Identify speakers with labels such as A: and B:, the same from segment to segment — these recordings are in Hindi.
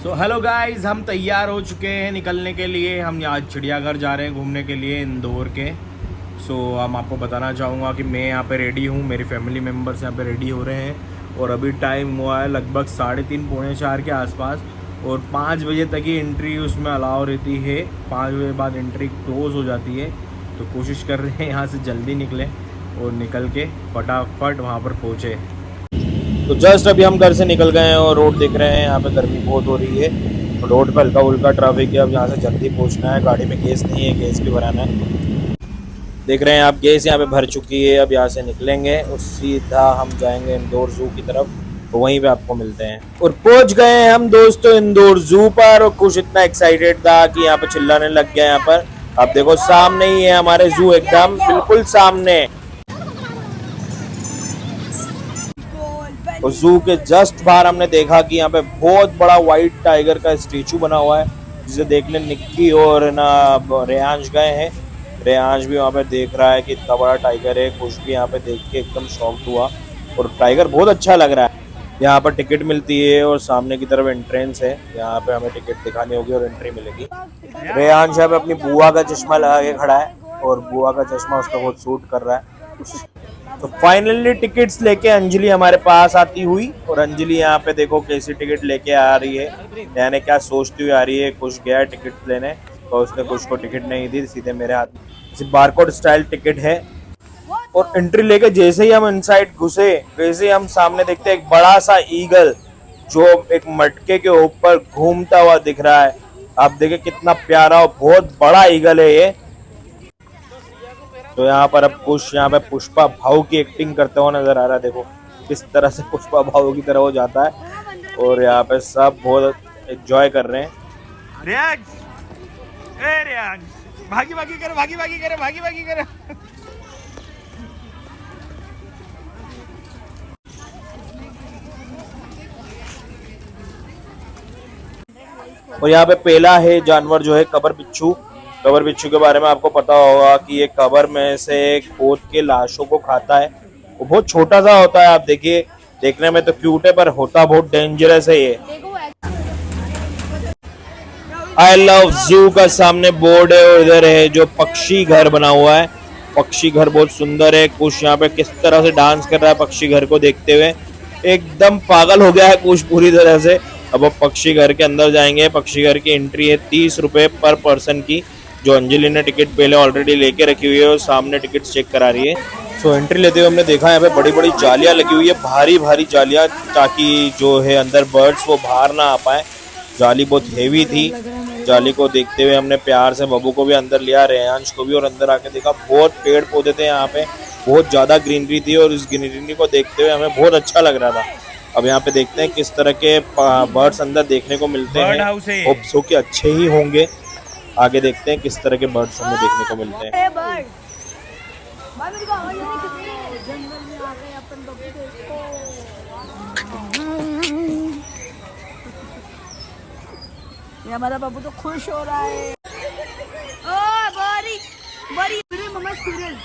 A: हेलो गाइस, हम तैयार हो चुके हैं निकलने के लिए। हम यहाँ चिड़ियाघर जा रहे हैं घूमने के लिए इंदौर के। हम आपको बताना चाहूँगा कि मैं यहाँ पे रेडी हूँ, मेरी फैमिली मेम्बर्स यहाँ पे रेडी हो रहे हैं और अभी टाइम हुआ है लगभग 3:30 पौने 4 के आसपास और 5 बजे तक ही एंट्री उसमें अलाउ रहती है। 5 बजे बाद एंट्री क्लोज़ हो जाती है, तो कोशिश कर रहे हैं यहाँ से जल्दी निकलें और निकल के फटाफट वहाँ पर पहुँचे। तो जस्ट अभी हम घर से निकल गए हैं और रोड दिख रहे हैं। यहाँ पे गर्मी बहुत हो रही है, तो रोड पर हल्का उल्का ट्रैफिक है। अब यहाँ से जल्दी पहुँचना है, गाड़ी में गैस नहीं है, गैस भी भराना है। देख रहे हैं आप, गैस यहाँ पे भर चुकी है। अब यहाँ से निकलेंगे और सीधा हम जाएंगे इंदौर जू की तरफ, तो वहीं पे आपको मिलते हैं। और पहुँच गए हैं हम दोस्तों इंदौर जू पर और कुछ इतना एक्साइटेड था कि यहाँ पे चिल्लाने लग गया। यहाँ पर आप देखो सामने ही है हमारे जू, एकदम बिल्कुल सामने। और जू के जस्ट बाहर हमने देखा कि यहाँ पे बहुत बड़ा व्हाइट टाइगर का स्टेचू बना हुआ है, जिसे देखने निक्की और ना रेयांश गए हैं। रेयांश भी वहाँ पे देख रहा है कि इतना बड़ा टाइगर है। कुछ भी यहाँ पे देख के एकदम शॉक्ड हुआ और टाइगर बहुत अच्छा लग रहा है। यहाँ पर टिकट मिलती है और सामने की तरफ एंट्रेंस है, यहाँ पे हमें टिकट दिखानी होगी और एंट्री मिलेगी। रेयांश यहाँ पे अपनी बुआ का चश्मा लगा के खड़ा है और बुआ का चश्मा उसको बहुत सूट कर रहा है। तो फाइनली टिकट्स लेके अंजलि हमारे पास आती हुई, और अंजलि यहाँ पे देखो कैसी टिकट लेके आ रही है, यानी क्या सोचती हुई आ रही है। कुछ गया टिकट लेने तो उसने कुछ को टिकट नहीं दी, सीधे मेरे हाथ में बारकोड स्टाइल टिकट है। और एंट्री लेके जैसे ही हम इनसाइड घुसे, वैसे ही हम सामने देखते हैं एक बड़ा सा ईगल जो एक मटके के ऊपर घूमता हुआ दिख रहा है। आप देखिए कितना प्यारा और बहुत बड़ा ईगल है ये। तो यहाँ पर अब कुछ यहाँ पे पुष्पा भाऊ की एक्टिंग करते हुए नजर आ रहा है। देखो किस तरह से पुष्पा भाऊ की तरह हो जाता है और यहाँ पे सब बहुत एंजॉय कर रहे हैं।
B: भागी भागी करे, भागी भागी करे, भागी भागी करे।
A: और यहाँ पे पहला है जानवर जो है कबर बिच्छू। कबर बिच्छू के बारे में आपको पता होगा कि ये कबर में से खोद के लाशों को खाता है। वो बहुत छोटा सा होता है, आप देखिए, देखने में तो क्यूट है पर होता बहुत डेंजरस है ये। आई लव जू का सामने बोर्ड है और इधर है जो पक्षी घर बना हुआ है। पक्षी घर बहुत सुंदर है। कुछ यहाँ पे किस तरह से डांस कर रहा है पक्षी घर को देखते हुए, एकदम पागल हो गया है कुछ पूरी तरह से। अब पक्षी घर के अंदर जाएंगे। पक्षी घर की एंट्री है 30 रुपए पर पर्सन की, जो अंजलि ने टिकट पहले ऑलरेडी लेके रखी हुई है और सामने टिकट चेक करा रही है। सो एंट्री लेते हुए हमने देखा यहाँ पे बड़ी बड़ी जालियां लगी हुई है, भारी भारी जालियां, ताकि जो है अंदर बर्ड्स वो बाहर ना आ पाए। जाली बहुत हेवी थी। जाली को देखते हुए हमने प्यार से बब्बू को भी अंदर लिया, रेयांश को भी, और अंदर आके देखा बहुत पेड़ पौधे थे यहाँ पे, बहुत ज्यादा ग्रीनरी थी और इस ग्रीनरी को देखते हुए हमें बहुत अच्छा लग रहा था। अब यहाँ पे देखते हैं किस तरह के बर्ड्स अंदर देखने को मिलते हैं। होप सो कि अच्छे ही होंगे। आगे देखते हैं किस तरह के बर्ड्स हमें देखने को मिलते हैं।
C: ये हमारा बाबू तो खुश हो रहा है। ओ बड़ी बड़ी मम्मा स्क्विरल।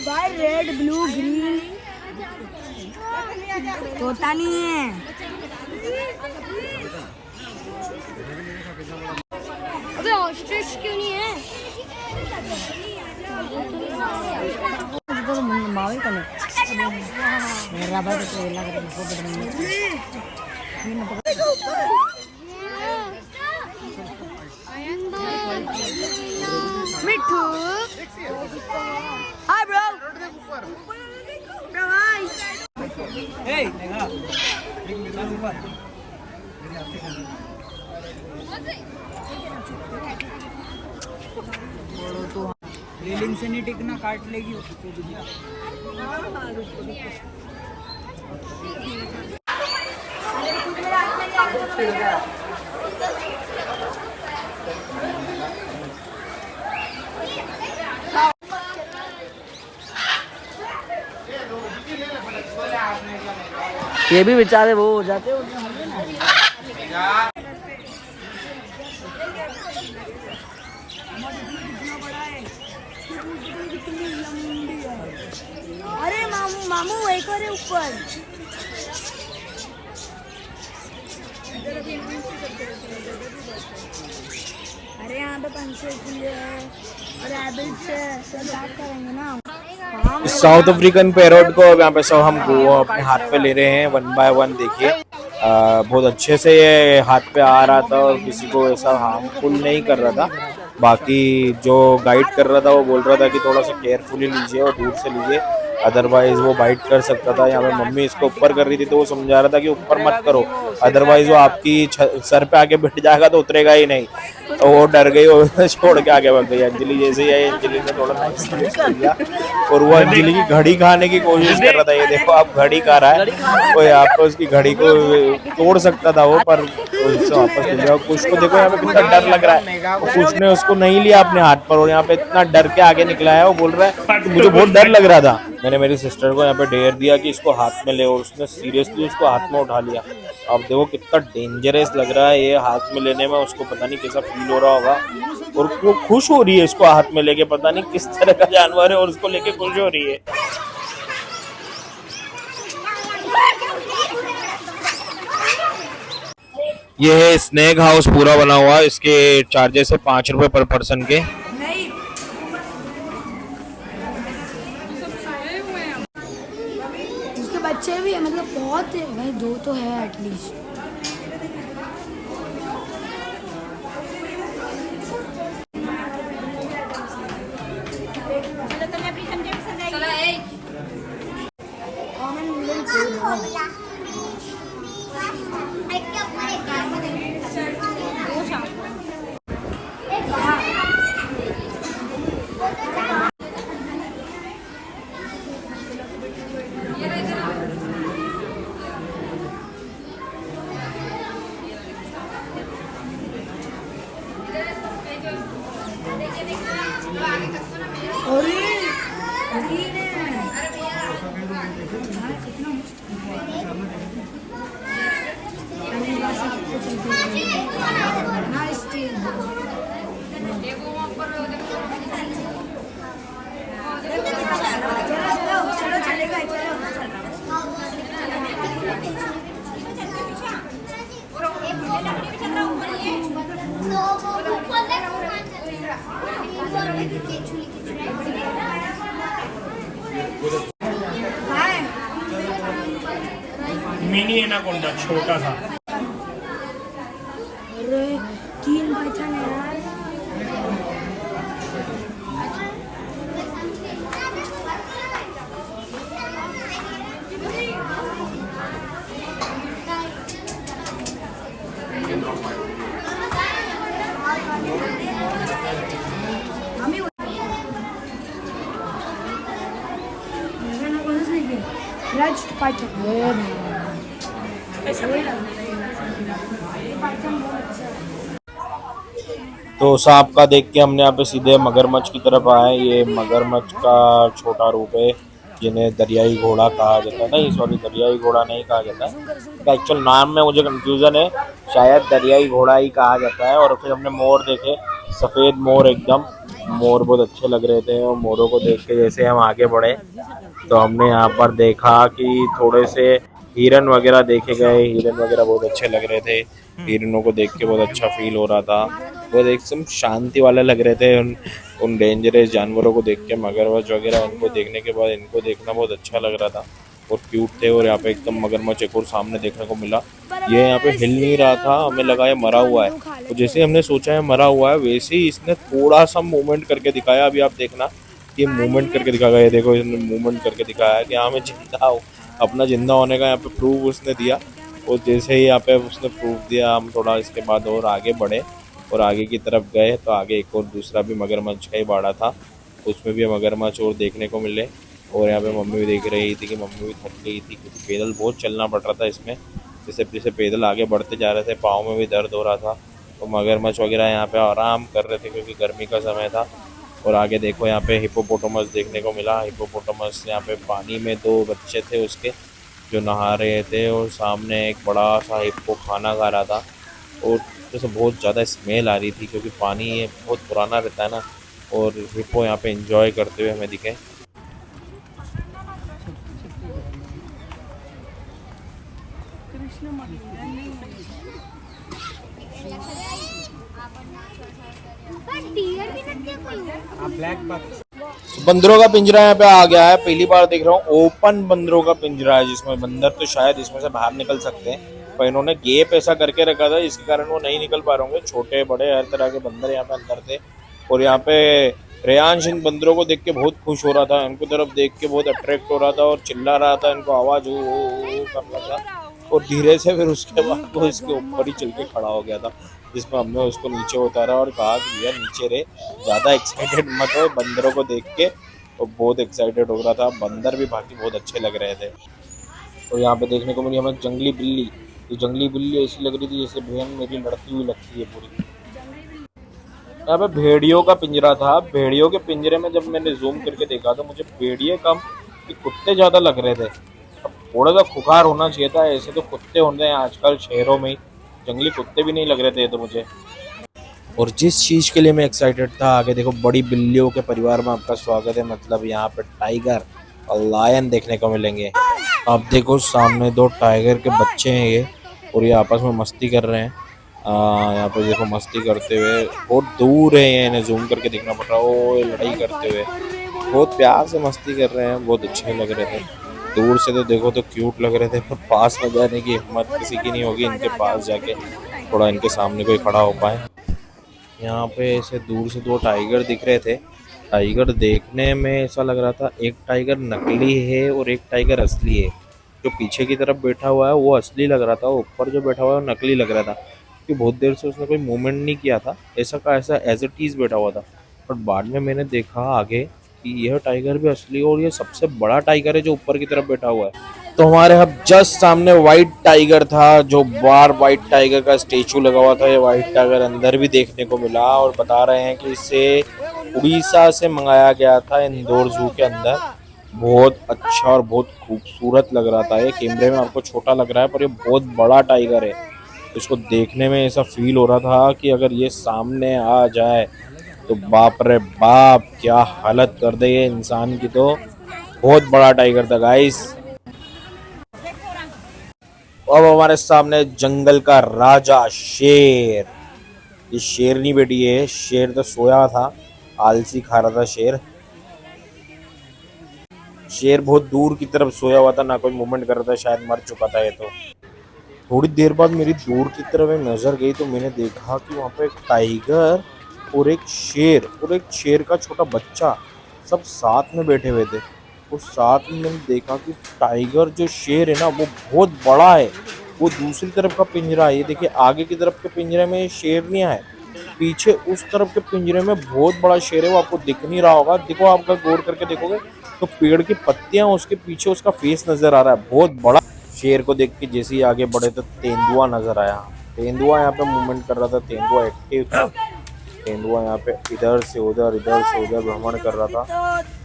C: भाई रेड ब्लू ग्रीन तोता नहीं है। अबे ऑस्ट्रिच क्यों नहीं है? मावी का मेरा भाई तो लग रहा मिठू। Hi bro.
B: Hey, देखा। रेलिंग से नहीं टिकना, काट लेगी।
D: ये भी बेचारे वो हो जाते हैं।
C: अरे मामू मामू एक और है ऊपर। अरे यहाँ पे पंछी है और रैबिट्स है, सब बात करेंगे ना।
A: साउथ अफ्रीकन पैरोट को यहाँ पे सब हम वो अपने हाथ पे ले रहे हैं 1 बाय 1। देखिए बहुत अच्छे से ये हाथ पे आ रहा था और किसी को ऐसा हार्मफुल नहीं कर रहा था। बाकी जो गाइड कर रहा था वो बोल रहा था कि थोड़ा सा केयरफुली लीजिए और दूर से लीजिए, अदरवाइज वो बाइट कर सकता था। यहाँ पे मम्मी इसको ऊपर कर रही थी तो वो समझा रहा था कि ऊपर मत करो, अदरवाइज वो आपकी सर पे आके बैठ जाएगा तो उतरेगा ही नहीं। तो वो डर गई और छोड़ के आगे बढ़ गई। अंजलि जैसे ही आई, अंजलि ने थोड़ा नाइस कर दिया और वो अंजलि की घड़ी खाने की कोशिश कर रहा था। ये देखो आप घड़ी खा रहा है, वो यहाँ पे उसकी घड़ी को तोड़ सकता था वो, पर उससे वापस ले जाओ। कुछ को देखो यहाँ पे कितना डर लग रहा है, कुछ ने उसको नहीं लिया अपने हाथ पर और यहाँ पे इतना डर के आगे निकला है। वो बोल रहा है कि मुझे बहुत डर लग रहा था। मैंने मेरी सिस्टर को यहाँ पे डेयर दिया कि इसको हाथ में ले और उसने सीरियसली उसको हाथ में उठा लिया। अब देखो कितना डेंजरस लग रहा है ये हाथ में लेने में, उसको पता नहीं कैसा फील हो रहा होगा। और वो खुश हो रही है इसको हाथ में लेके, पता नहीं किस तरह का जानवर है और उसको लेके खुश हो रही है। ये है स्नेक हाउस पूरा बना हुआ है। इसके चार्जेस है 5 रुपए पर पर्सन के।
C: उसके बच्चे भी है, मतलब बहुत है भाई, 2 तो है एटलीस्ट।
B: मिनी एनाकोंडा छोटा सा।
C: अरे 3 पाइथन है यार। Large python.
A: तो सांप का देख के हमने यहाँ पे सीधे मगरमच्छ की तरफ आए। ये मगरमच्छ का छोटा रूप है जिन्हें दरियाई घोड़ा कहा जाता है। नहीं सॉरी, दरियाई घोड़ा नहीं कहा जाता है, एक्चुअल नाम में मुझे कंफ्यूजन है, शायद दरियाई घोड़ा ही कहा जाता है। और फिर हमने मोर देखे, सफ़ेद मोर, एकदम मोर बहुत अच्छे लग रहे थे। और मोरों को देख के जैसे हम आगे बढ़े तो हमने यहाँ पर देखा कि थोड़े से हिरन वगैरह देखे गए। हिरन वगैरह बहुत अच्छे लग रहे थे, हिरनों को देख के बहुत अच्छा फील हो रहा था। बहुत एकदम शांति वाले लग रहे थे। उन डेंजरस जानवरों को देख के, मगरमच्छ वगैरह, इनको देखने के बाद इनको देखना बहुत अच्छा लग रहा था और क्यूट थे। और यहाँ पे एकदम मगरमच्छ एक और सामने देखने को मिला। ये यहाँ पे हिल नहीं रहा था, हमें लगा ये मरा हुआ है। तो जैसे हमने सोचा है मरा हुआ है, वैसे ही इसने थोड़ा सा मूवमेंट करके दिखाया। अभी आप देखना कि मूवमेंट करके दिखा गया, देखो इसने मूवमेंट करके दिखाया कि हाँ मैं जिंदा हूँ। अपना जिंदा होने का यहाँ पे प्रूफ उसने दिया। और जैसे ही यहाँ पे उसने प्रूफ दिया, हम थोड़ा इसके बाद और आगे बढ़े और आगे की तरफ गए तो आगे एक और दूसरा भी मगरमच्छ का ही बाड़ा था, उसमें भी मगरमच्छ और देखने को मिले। और यहाँ पे मम्मी भी देख रही थी कि मम्मी भी थक गई थी क्योंकि पैदल बहुत चलना पड़ रहा था इसमें। जैसे जैसे पैदल आगे बढ़ते जा रहे थे, पाँव में भी दर्द हो रहा था। तो मगरमच्छ वगैरह यहाँ पे आराम कर रहे थे क्योंकि गर्मी का समय था। और आगे देखो यहाँ पे हिप्पोपोटामस देखने को मिला। हिप्पोपोटामस यहाँ पे पानी में 2 बच्चे थे उसके, जो नहा रहे थे, और सामने एक बड़ा सा हिप्पो खाना खा रहा था, और जैसे बहुत ज़्यादा स्मेल आ रही थी क्योंकि पानी ये बहुत पुराना रहता है ना। और हिप्पो यहाँ पे एंजॉय करते हुए हमें दिखे।
C: कृष्ण मंदिर नहीं
A: बंदरों का पिंजरा यहाँ पे आ गया है, पहली बार देख रहा हूँ ओपन बंदरों का पिंजरा है, जिसमें बंदर तो शायद इसमें से बाहर निकल सकते हैं, पर इन्होंने गेप ऐसा करके रखा था जिसके कारण वो नहीं निकल पा रहे होंगे। छोटे बड़े हर तरह के बंदर यहाँ पे अंदर थे। और यहाँ पे रेयांश इन बंदरों को देख के बहुत खुश हो रहा था, इनको तरफ देख के बहुत अट्रैक्ट हो रहा था और चिल्ला रहा था, इनको आवाज हो कर रहा था। और धीरे से फिर उसके बाद वो इसके ऊपर ही चल के खड़ा हो गया था, जिसमें हमने उसको नीचे उतारा और कहा कि भैया नीचे रहे, ज़्यादा एक्साइटेड मत हो बंदरों को देख के। और बहुत एक्साइटेड हो रहा था, बंदर भी बाकी बहुत अच्छे लग रहे थे। और यहाँ पे देखने को मिली हमें जंगली बिल्ली। ये जंगली बिल्ली ऐसी लग रही थी जैसे बहन मेरी लड़ती हुई लगती है पूरी। यहाँ पे भेड़ियों का पिंजरा था। भेड़ियों के पिंजरे में जब मैंने जूम करके देखा तो मुझे भेड़िए कम कि कुत्ते ज़्यादा लग रहे थे। अब थोड़ा सा खुखार होना चाहिए था, ऐसे तो कुत्ते होते हैं आजकल शहरों में ही, जंगली कुत्ते भी नहीं लग रहे थे तो मुझे। और जिस चीज़ के लिए मैं एक्साइटेड था, आगे देखो बड़ी बिल्लियों के परिवार में आपका स्वागत है, मतलब यहाँ पे टाइगर और लायन देखने को मिलेंगे। आप देखो सामने 2 टाइगर के बच्चे हैं ये, और ये आपस में मस्ती कर रहे हैं। यहाँ पे देखो मस्ती करते हुए, बहुत दूर है ये, इन्हें जूम करके देखना पड़ रहा है। ओ ये लड़ाई करते हुए बहुत प्यार से मस्ती कर रहे हैं, बहुत अच्छे लग रहे थे। दूर से तो देखो तो क्यूट लग रहे थे, पर पास में जाने की हिम्मत किसी की नहीं होगी इनके पास जाके थोड़ा इनके सामने कोई खड़ा हो पाए। यहाँ पे ऐसे दूर से 2 टाइगर दिख रहे थे। टाइगर देखने में ऐसा लग रहा था एक टाइगर नकली है और एक टाइगर असली है। जो पीछे की तरफ बैठा हुआ है वो असली लग रहा था, ऊपर जो बैठा हुआ है वो नकली लग रहा था, कि बहुत देर से उसने कोई मूवमेंट नहीं किया था, ऐसा का ऐसा एज इट इज बैठा हुआ था। बट बाद में मैंने देखा आगे कि यह टाइगर भी असली है, और ये सबसे बड़ा टाइगर है जो ऊपर की तरफ बैठा हुआ है। तो हमारे अब जस्ट सामने व्हाइट टाइगर था, जो बार व्हाइट टाइगर का स्टेचू लगा हुआ था। ये व्हाइट टाइगर अंदर भी देखने को मिला, और बता रहे हैं कि इसे उड़ीसा से मंगाया गया था इंदौर जू के अंदर। बहुत अच्छा और बहुत खूबसूरत लग रहा था। ये कैमरे में आपको छोटा लग रहा है, पर ये बहुत बड़ा टाइगर है। इसको देखने में ऐसा फील हो रहा था कि अगर ये सामने आ जाए तो बाप रे बाप क्या हालत कर दे ये इंसान की। तो बहुत बड़ा टाइगर था गाइस। अब हमारे सामने जंगल का राजा शेर। ये शेरनी बेटी है, शेर तो सोया था, आलसी खा रहा था शेर। शेर बहुत दूर की तरफ सोया हुआ था, ना कोई मूवमेंट कर रहा था, शायद मर चुका था ये तो। थोड़ी देर बाद मेरी दूर की तरफ एक नज़र गई तो मैंने देखा कि वहाँ पे एक टाइगर और एक शेर का छोटा बच्चा सब साथ में बैठे हुए थे। और साथ में मैंने देखा कि टाइगर जो शेर है ना वो बहुत बड़ा है। वो दूसरी तरफ का पिंजरा है, ये देखिए आगे की तरफ के पिंजरे में शेर नहीं है, पीछे उस तरफ के पिंजरे में बहुत बड़ा शेर है। वो आपको दिख नहीं रहा होगा, देखो आप अगर गौर करके देखोगे तो पेड़ की पत्तियां, उसके पीछे उसका फेस नजर आ रहा है, बहुत बड़ा। शेर को देख के जैसे ही आगे बढ़े तो तेंदुआ नजर आया। तेंदुआ यहाँ पे मूवमेंट कर रहा था, तेंदुआ एक्टिव था। तेंदुआ यहाँ पे इधर से उधर भ्रमण कर रहा था,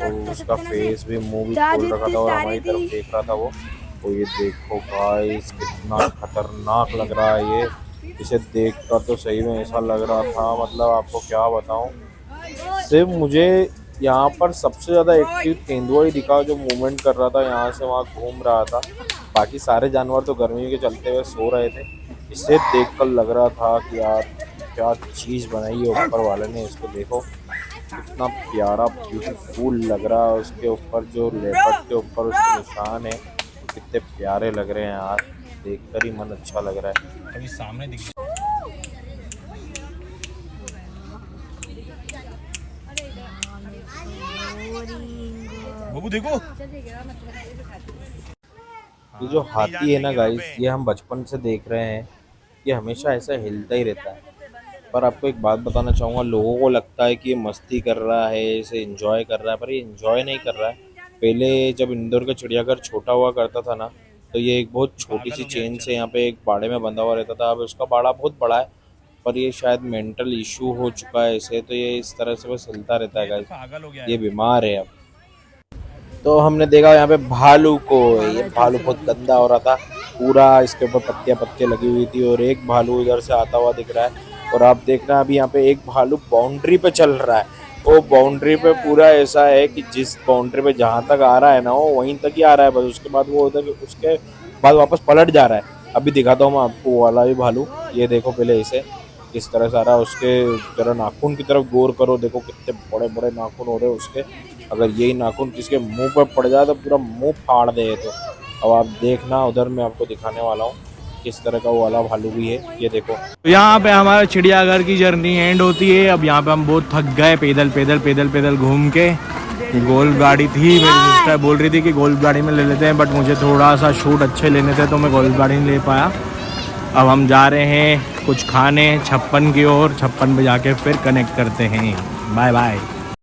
A: और उसका फेस भी, मुंह भी खोल रखा था और हमारी तरफ देख रहा था वो। तो ये देखो गाइस कितना खतरनाक लग रहा है ये। इसे देखकर तो सही में ऐसा लग रहा था, मतलब आपको क्या बताऊं। सिर्फ मुझे यहाँ पर सबसे ज़्यादा एक्टिव तेंदुआ ही दिखा, जो मूवमेंट कर रहा था, यहाँ से वहाँ घूम रहा था। बाकी सारे जानवर तो गर्मी के चलते हुए सो रहे थे। इसे देखकर लग रहा था कि यार क्या चीज़ बनाई है ऊपर वाले ने, इसको देखो कितना प्यारा ब्यूटीफुल लग रहा है। उसके ऊपर जो लेपर्ड के ऊपर उसके निशान है कितने प्यारे लग रहे हैं यार, देखकर ही मन अच्छा लग रहा है।
B: अभी सामने दिख बाबू देखो
A: ये जो हाथी है ना गाइस, ये हम बचपन से देख रहे हैं, ये हमेशा ऐसा हिलता ही रहता है। पर आपको एक बात बताना चाहूँगा, लोगों को लगता है कि ये मस्ती कर रहा है, इसे एंजॉय कर रहा है, पर ये एंजॉय नहीं कर रहा है। पहले जब इंदौर का चिड़ियाघर छोटा हुआ करता था ना, तो ये एक बहुत छोटी सी चेन से यहाँ पे एक बाड़े में बंधा हुआ रहता था। अब उसका बाड़ा बहुत बड़ा है, पर ये शायद मेंटल इशू हो चुका है इसे, तो ये इस तरह से बस हिलता रहता है गाइस।
B: पागल हो गया
A: ये बीमार है अब। तो हमने देखा यहाँ पे भालू को, ये भालू बहुत गंदा हो रहा था, पूरा इसके ऊपर पत्तियां पत्तियां लगी हुई थी और एक भालू इधर से आता हुआ दिख रहा है। और आप देखना अभी यहाँ पे एक भालू बाउंड्री पे चल रहा है, वो बाउंड्री पे पूरा ऐसा है कि जिस बाउंड्री पे जहाँ तक आ रहा है ना वो वहीं तक ही आ रहा है बस, उसके बाद वो उधर उसके बाद वापस पलट जा रहा है। अभी दिखाता हूँ मैं आपको वो वाला भी भालू, ये देखो पहले इसे किस तरह से आ रहा है, उसके जरा नाखून की तरफ गौर करो, देखो कितने बड़े बड़े नाखून हो रहे हैं उसके। अगर यही नाखून किसके मुंह पर पड़ जाए तो पूरा मुंह फाड़ दे। तो अब आप देखना उधर मैं आपको दिखाने वाला हूँ किस तरह का वो वाला भालू भी है, ये देखो।
B: तो यहाँ पे हमारा चिड़ियाघर की जर्नी एंड होती है। अब यहाँ पे हम बहुत थक गए पैदल पैदल पैदल पैदल घूम के। गोल्फ गाड़ी थी, मेरी सिस्टर बोल रही थी कि गोल्फ गाड़ी में ले लेते हैं, बट मुझे थोड़ा सा शूट अच्छे लेने थे तो मैं गोल्फ गाड़ी नहीं ले पाया। अब हम जा रहे हैं कुछ खाने 56 की ओर, 56 पे जाके फिर कनेक्ट करते हैं। Bye bye.